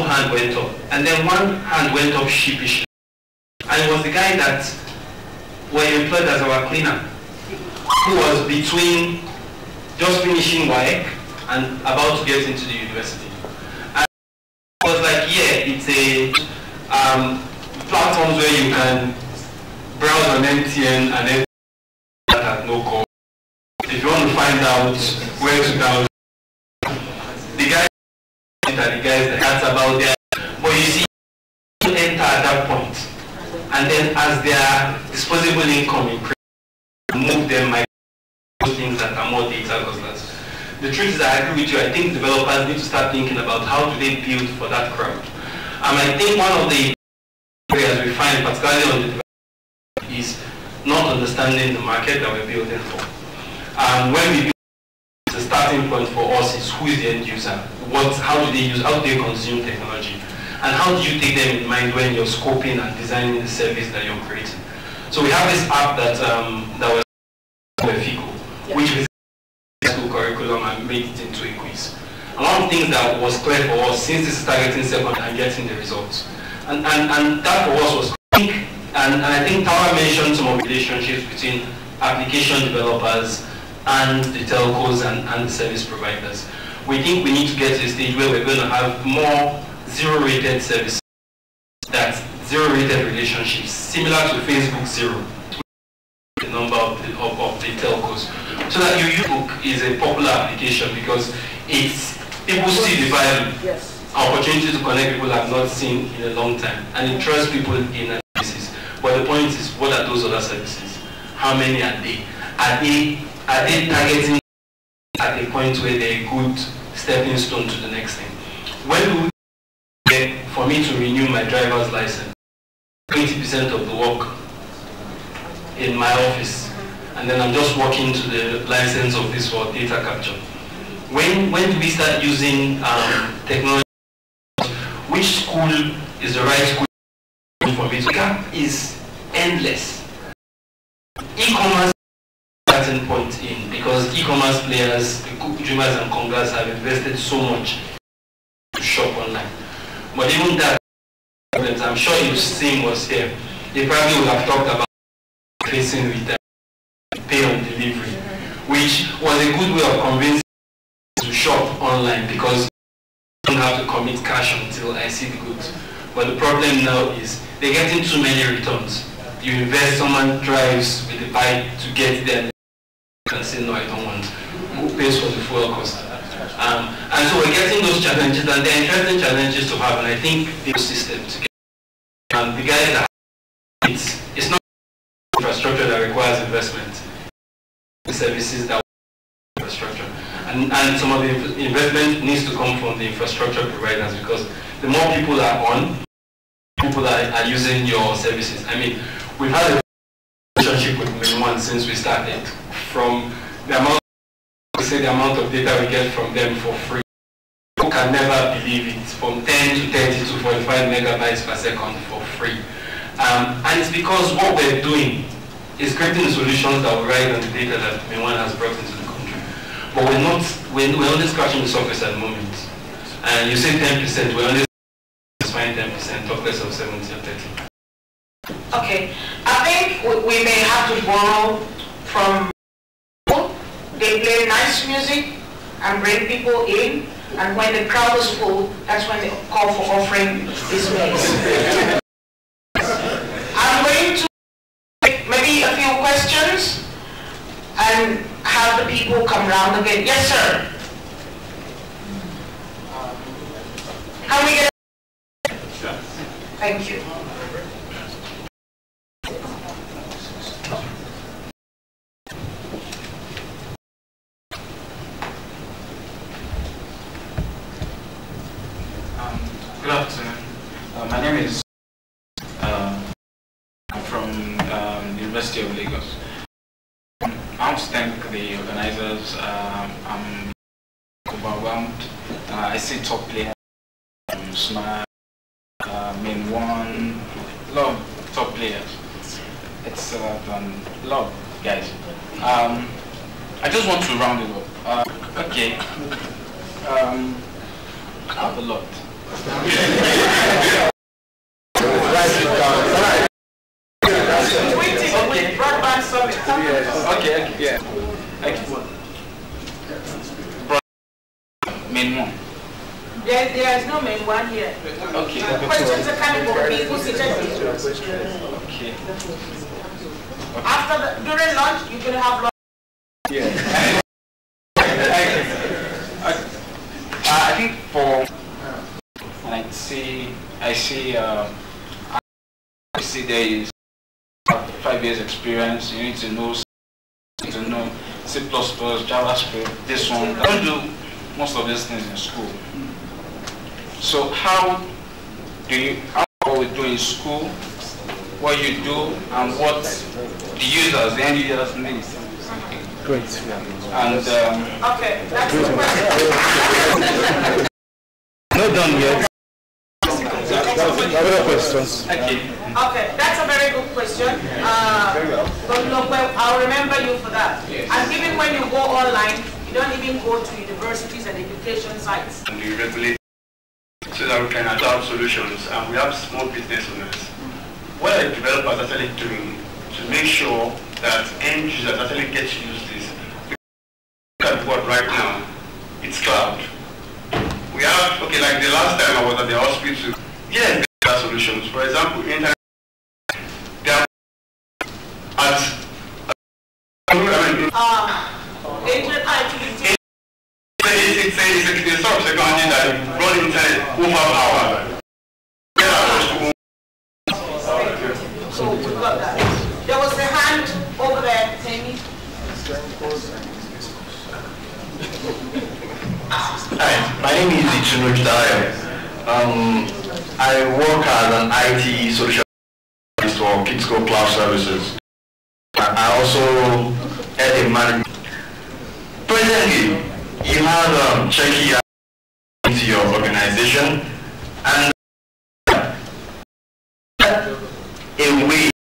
hand went up, and then one hand went up sheepishly. And it was the guy that was employed as our cleaner, who was between just finishing WAEC and about to get into the university. And it was like, yeah, it's a platforms where you can browse on MTN and then at no cost. If you want to find out where to download, the guys that's about there. But you see, you enter at that point, and then as their disposable income increases, move them like things that are more data guzzlers. The truth is, I agree with you. I think developers need to start thinking about how do they build for that crowd. I think one of the areas we find, particularly on the development, is not understanding the market that we're building for. When we build, the starting point for us is who is the end user, how do they consume technology, and how do you take them in mind when you're scoping and designing the service that you're creating. So we have this app that was FICO, which is school curriculum and made it into a quiz. And one of the things that was clear for us, since this is targeting second and getting the results, and that for us was quick, and I think Tara mentioned some of the relationships between application developers and the telcos and the service providers. We think we need to get to a stage where we're going to have more zero-rated services, that's zero-rated relationships, similar to Facebook Zero, the number of the telcos. So that your book is a popular application because people see the value, opportunity to connect people I've not seen in a long time, and it trusts people in services. But the point is, what are those other services? How many are they? Are they targeting at a point where they're a good stepping stone to the next thing? When do we get for me to renew my driver's license? 20% of the work in my office, and then I'm just walking to the license office for data capture. When do we start using technology? Which school is the right school for me? The gap is endless. E-commerce starting point in, because e-commerce players, the Dreamers and Congas, have invested so much to shop online. But even that, I'm sure you've seen was here. They probably would have talked about facing with pay on delivery, which was a good way of convincing to shop online because you don't have to commit cash until I see the goods. But the problem now is they're getting too many returns. You invest, someone drives with a bike to get there and say, no, I don't want. Who pays for the fuel cost? And so we're getting those challenges, and they're interesting challenges to have, and I think the system to get. The guys that it's not infrastructure that requires investment. The services that infrastructure. And some of the investment needs to come from the infrastructure providers, because the more people are on, people are using your services. I mean, we've had a relationship with MainOne since we started. From the amount, the amount of data we get from them for free. People can never believe it. From 10 to 30 to 45 megabytes per second for free. And it's because what we're doing is creating solutions that will ride on the data that MainOne has brought into the country. But we're only scratching the surface at the moment. And you say 10%, we're only find 10%, talk less of 70 or 30. Okay, I think we may have to borrow from people. They play nice music and bring people in, and when the crowd is full, that's when they call for offering is made. I'm going to make maybe a few questions and have the people come round again. Yes, sir. Can we get? Thank you. Good afternoon. My name is I'm from the University of Lagos. I want to thank the organizers. I'm overwhelmed. I see top players, Smart, MainOne, a lot of top players. It's love, guys. I just want to round it up. Okay. I have a lot. Okay. Yeah. MainOne. There is no MainOne here. Okay. Questions are coming from people seated here. Okay. During lunch, you can have lunch. Yeah. I think for I see there is 5 years experience. You need to know C++, JavaScript, this one. I don't do most of these things in school. So how we do in school, what you do, and what the users, the end users need. Great. And okay, that's the question. Not done yet. Other questions? Okay, that's a very good question. But look, well, I'll remember you for that. And even when you go online, you don't even go to universities and education sites. And we regulate so that we can adopt solutions. And we have small business owners. What are the developers actually doing to make sure that end users actually get to use this? Look at what right now, it's cloud. We have, okay, like the last time I was at the hospital, yes, there are solutions. For example, internet, they are at, it's a sort of technology that run internet over power. So we got that. There was a hand over there, Tammy. Hi, my name is Ichinuj Dayo. I work as an IT solution for Kitco Cloud Services. I also head a management. Presently, you have Checky into your organization, and a way you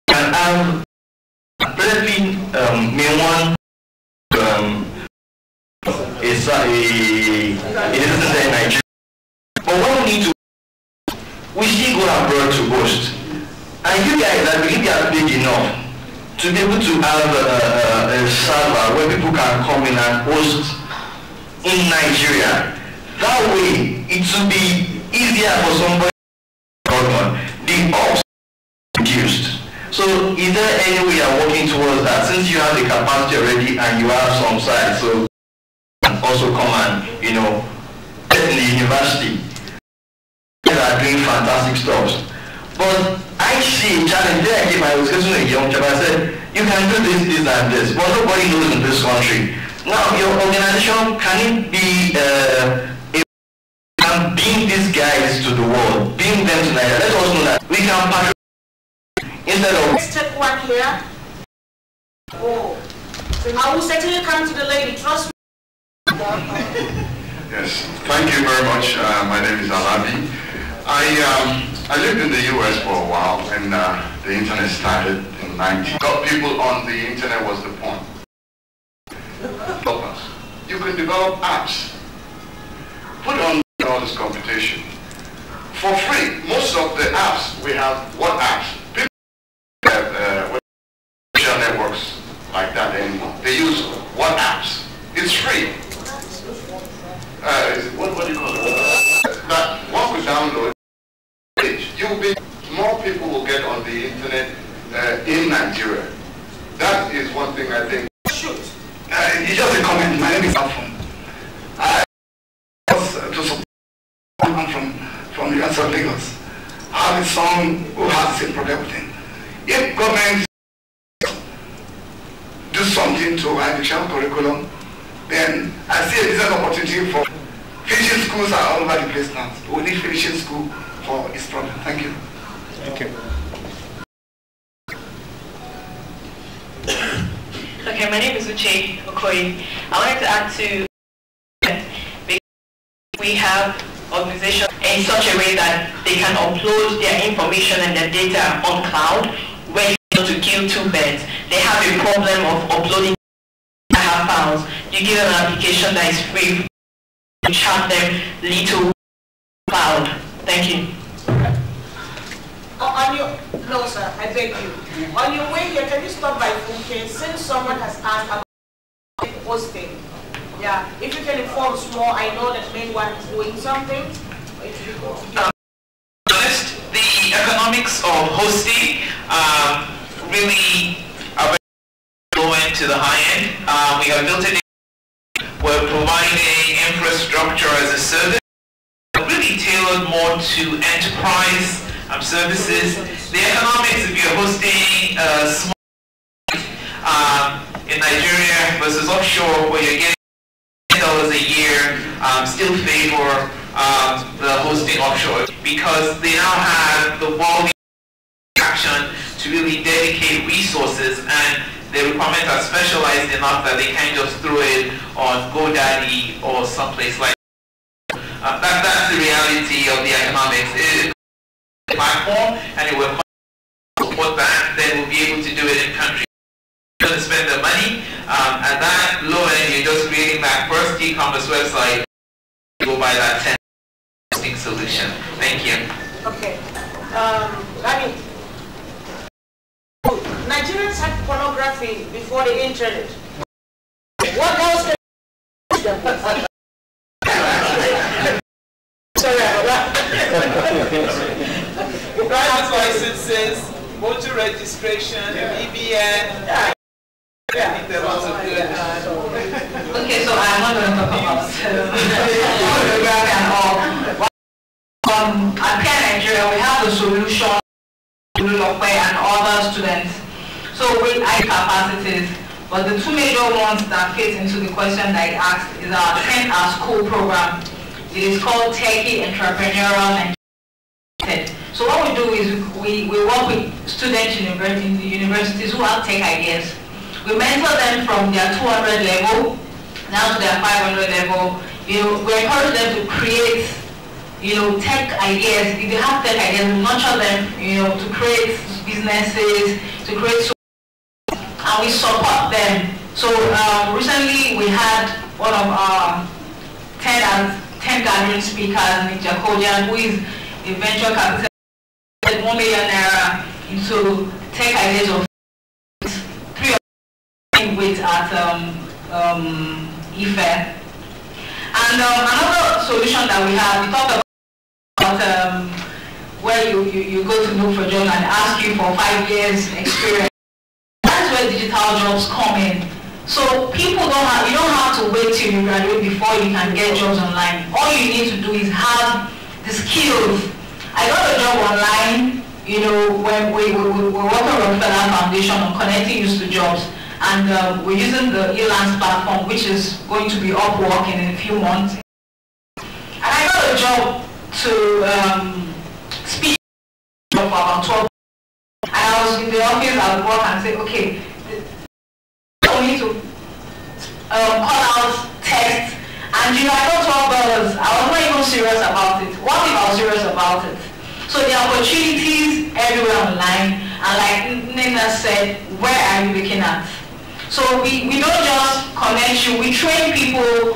can have presently MainOne is in Nigeria. But what we need to, we still go abroad to host. And you guys, I believe you are big enough to be able to have a server where people can come in and host in Nigeria. That way, it will be easier for somebody the ops reduced. So is there any way you are working towards that, since you have the capacity already and you have some sites, so also come and, you know, in the university, they are doing fantastic stuff. But I see a challenge there. I was getting a young job, I said, you can do this, this, and this, but nobody knows in this country. Now, your organization, can it be can bring these guys to the world, bring them to Nigeria? Let us know that we can patrol instead of. Let's take one here. Oh, I will certainly come to the lady. Trust me. Yes, thank you very much. My name is Alabi. I lived in the US for a while when the internet started in 90. Got people on the internet was the point. You can develop apps. Put on all this computation for free. Most of the apps we have, what apps? People have social networks like that anymore. They use what apps? It's free. What do you call it? That once we download, more people will get on the internet in Nigeria. That is one thing I think. Shoot. It's just a comment. My name is Alphon. I was to support from the US of Lagos. I have a son who has the same problem with him. If government do something to education curriculum, then I see a business opportunity for finishing schools are all over the place now. We need finishing school for this problem. Thank you. Thank you. Okay, my name is Uche Okoye. I wanted to add to we have organizations in such a way that they can upload their information and their data on cloud where you want to kill two birds. They have a problem of uploading files. You give them an application that is free, you charge them little cloud. Thank you. I On your, no sir, I beg you. On your way here, can you stop by Funke since someone has asked about hosting? Yeah, if you can inform us more, I know that MainOne is doing something. The economics of hosting really are very low end to the high end. We have built it. We're providing infrastructure as a service, really tailored more to enterprise services. The economics, if you're hosting small in Nigeria versus offshore, where you're getting $10 a year, still favor the hosting offshore because they now have the volume action to really dedicate resources, and the requirements are specialized enough that they can't just throw it on GoDaddy or someplace like that. That's the reality of the economics. It's a platform, and it will support that, then we'll be able to do it in country. You're going to spend the money at that low end, you're just creating that first e-commerce website, go buy that 10 hosting solution. Thank you. Okay. Nigerians had pornography before the internet. What else can sorry about that. Driver's licenses, voter registration, BBN. I think there was a good. Okay, so I'm not going to talk about pornography and all. At Nigeria, we have the solution to Opeke and other students. So we high capacities, but the two major ones that fit into the question that I asked is our 10 Our School program. It is called Techie Entrepreneurial and so what we do is we work with students in the universities who have tech ideas. We mentor them from their 200 level down to their 500 level. We encourage them to create tech ideas. If they have tech ideas, we nurture them to create businesses, to create, and we support them. So recently we had one of our 10 gathering speakers, Mr. Kojan, who is a venture capitalist, $1 million into tech ideas of 3 of them with at IFE. And another solution that we have, we talked about where you go to look for a job and ask you for 5 years experience. That's where digital jobs come in. So people you don't have to wait till you graduate before you can get jobs online. All you need to do is have the skills. I got a job online, when we were working with Rockefeller Foundation on connecting youth to jobs, and we're using the e-lands platform, which is going to be Upwork in a few months. And I got a job to speak for about 12 months. And I was in the office, I would work and say, okay, I need to call out text, and I got $12. I was not even serious about it. What if I was serious about it? So the opportunities everywhere online, and like Nina said, where are you looking at? So we don't just connect you, we train people